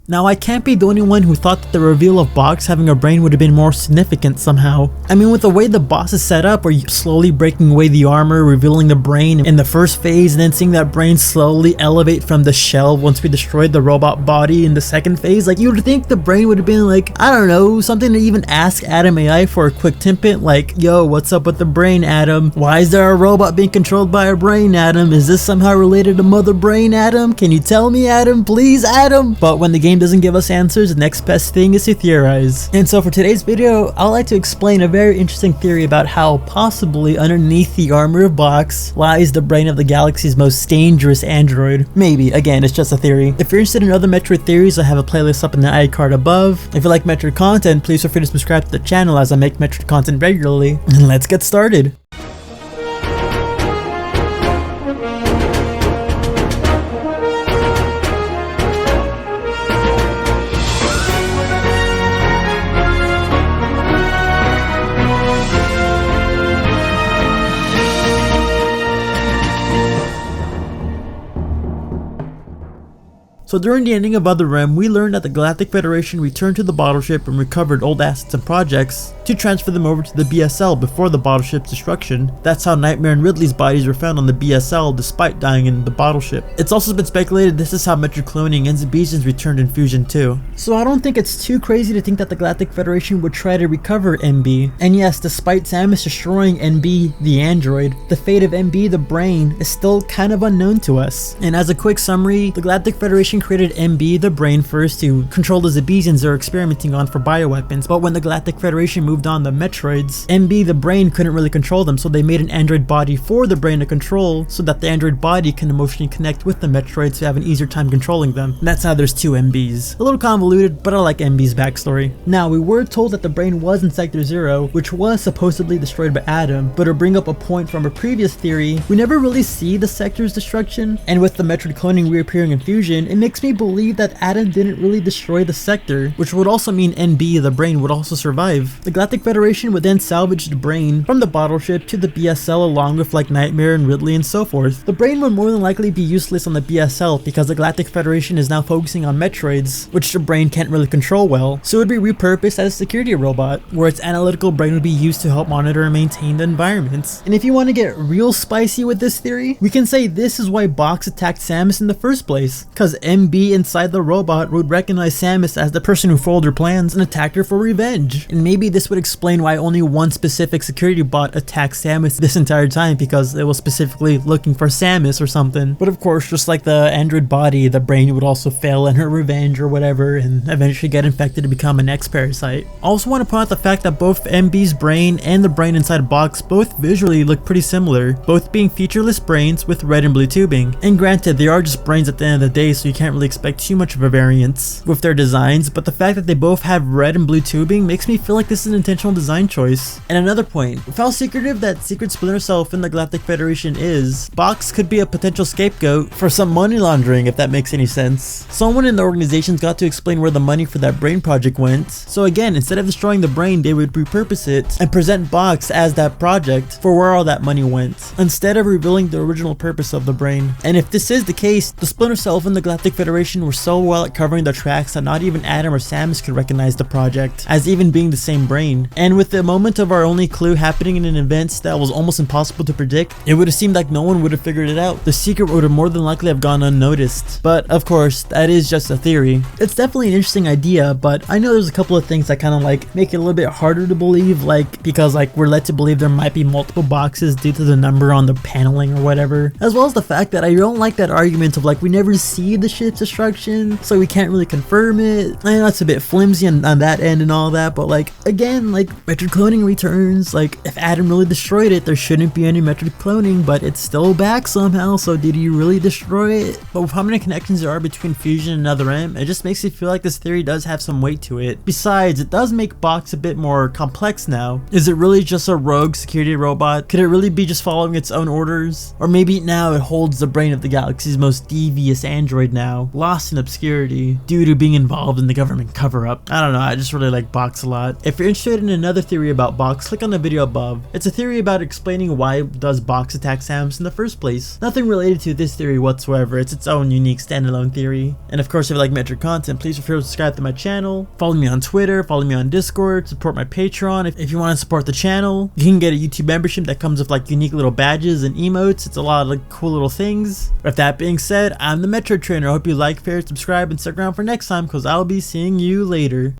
Now, I can't be the only one who thought that the reveal of B.O.X having a brain would have been more significant somehow. I mean, with the way the boss is set up, where you slowly breaking away the armor, revealing the brain in the first phase, and then seeing that brain slowly elevate from the shell once we destroyed the robot body in the second phase, like, you would think the brain would have been like, I don't know, something to even ask Adam AI for a quick tidbit, like, yo, what's up with the brain, Adam? Why is there a robot being controlled by a brain, Adam? Is this somehow related to Mother Brain, Adam? Can you tell me, Adam? Please, Adam? But when the game doesn't give us answers, the next best thing is to theorize. And so for today's video, I'd like to explain a very interesting theory about how possibly underneath the armor of B.O.X lies the brain of the galaxy's most dangerous android. Maybe, again, it's just a theory. If you're interested in other Metroid theories, I have a playlist up in the iCard above. If you like Metroid content, please feel free to subscribe to the channel as I make Metroid content regularly. And let's get started. So during the ending of Other Rim, we learned that the Galactic Federation returned to the bottle ship and recovered old assets and projects to transfer them over to the BSL before the bottle ship's destruction. That's how Nightmare and Ridley's bodies were found on the BSL despite dying in the bottle ship. It's also been speculated this is how Metroid cloning and Zabizians returned in Fusion 2. So I don't think it's too crazy to think that the Galactic Federation would try to recover MB. And yes, despite Samus destroying NB the android, the fate of MB the brain is still kind of unknown to us. And as a quick summary, the Galactic Federation created MB the brain first to control the Zabizians they're experimenting on for bioweapons, but when the Galactic Federation moved on the Metroids, MB the brain couldn't really control them, so they made an android body for the brain to control so that the android body can emotionally connect with the Metroids to have an easier time controlling them. And that's how there's two MBs. A little convoluted, but I like MB's backstory. Now, we were told that the brain was in Sector 0, which was supposedly destroyed by Adam, but to bring up a point from a previous theory, we never really see the sector's destruction, and with the Metroid cloning reappearing in Fusion, it makes me believe that Adam didn't really destroy the sector, which would also mean NB the brain would also survive. The Galactic Federation would then salvage the brain from the bottle ship to the BSL along with like Nightmare and Ridley and so forth. The brain would more than likely be useless on the BSL because the Galactic Federation is now focusing on Metroids, which the brain can't really control well, so it would be repurposed as a security robot, where its analytical brain would be used to help monitor and maintain the environments. And if you want to get real spicy with this theory, we can say this is why B.O.X attacked Samus in the first place, cause MB inside the robot would recognize Samus as the person who foiled her plans and attacked her for revenge. And maybe this would explain why only one specific security bot attacked Samus this entire time, because it was specifically looking for Samus or something. But of course, just like the android body, the brain would also fail in her revenge or whatever and eventually get infected to become an X-parasite. I also want to point out the fact that both MB's brain and the brain inside B.O.X both visually look pretty similar, both being featureless brains with red and blue tubing. And granted, they are just brains at the end of the day, so you can't really expect too much of a variance with their designs, but the fact that they both have red and blue tubing makes me feel like this is an intentional design choice. And another point, with how secretive that secret Splinter Cell in the Galactic Federation is, B.O.X could be a potential scapegoat for some money laundering, if that makes any sense. Someone in the organization's got to explain where the money for that brain project went, so again, instead of destroying the brain, they would repurpose it and present B.O.X as that project for where all that money went, instead of revealing the original purpose of the brain. And if this is the case, the Splinter Cell in the Galactic Federation were so well at covering their tracks that not even Adam or Samus could recognize the project as even being the same brain. And with the moment of our only clue happening in an event that was almost impossible to predict, it would have seemed like no one would have figured it out. The secret would have more than likely have gone unnoticed. But of course, that is just a theory. It's definitely an interesting idea, but I know there's a couple of things that kind of like make it a little bit harder to believe, like because like we're led to believe there might be multiple boxes due to the number on the paneling or whatever, as well as the fact that I don't like that argument of like we never see the ship's destruction, so we can't really confirm it. I know that's a bit flimsy on that end and all that, but like again, like Metroid cloning returns. Like if Adam really destroyed it, there shouldn't be any Metroid cloning, but it's still back somehow, so did he really destroy it? But with how many connections there are between Fusion and Other M, it just makes me feel like this theory does have some weight to it. Besides, it does make B.O.X a bit more complex now. Is it really just a rogue security robot? Could it really be just following its own orders? Or maybe now it holds the brain of the galaxy's most devious android now, now, lost in obscurity due to being involved in the government cover-up. I don't know, I just really like B.O.X a lot. If you're interested in another theory about B.O.X, click on the video above. It's a theory about explaining why does B.O.X attack Samus in the first place. Nothing related to this theory whatsoever, it's its own unique standalone theory. And of course, if you like Metroid content, please feel free to subscribe to my channel, follow me on Twitter, follow me on Discord, support my Patreon. If you want to support the channel, you can get a YouTube membership that comes with like unique little badges and emotes. It's a lot of like cool little things. With that being said, I'm the Metroid Trainer. I hope you like, favorite, subscribe, and stick around for next time because I'll be seeing you later.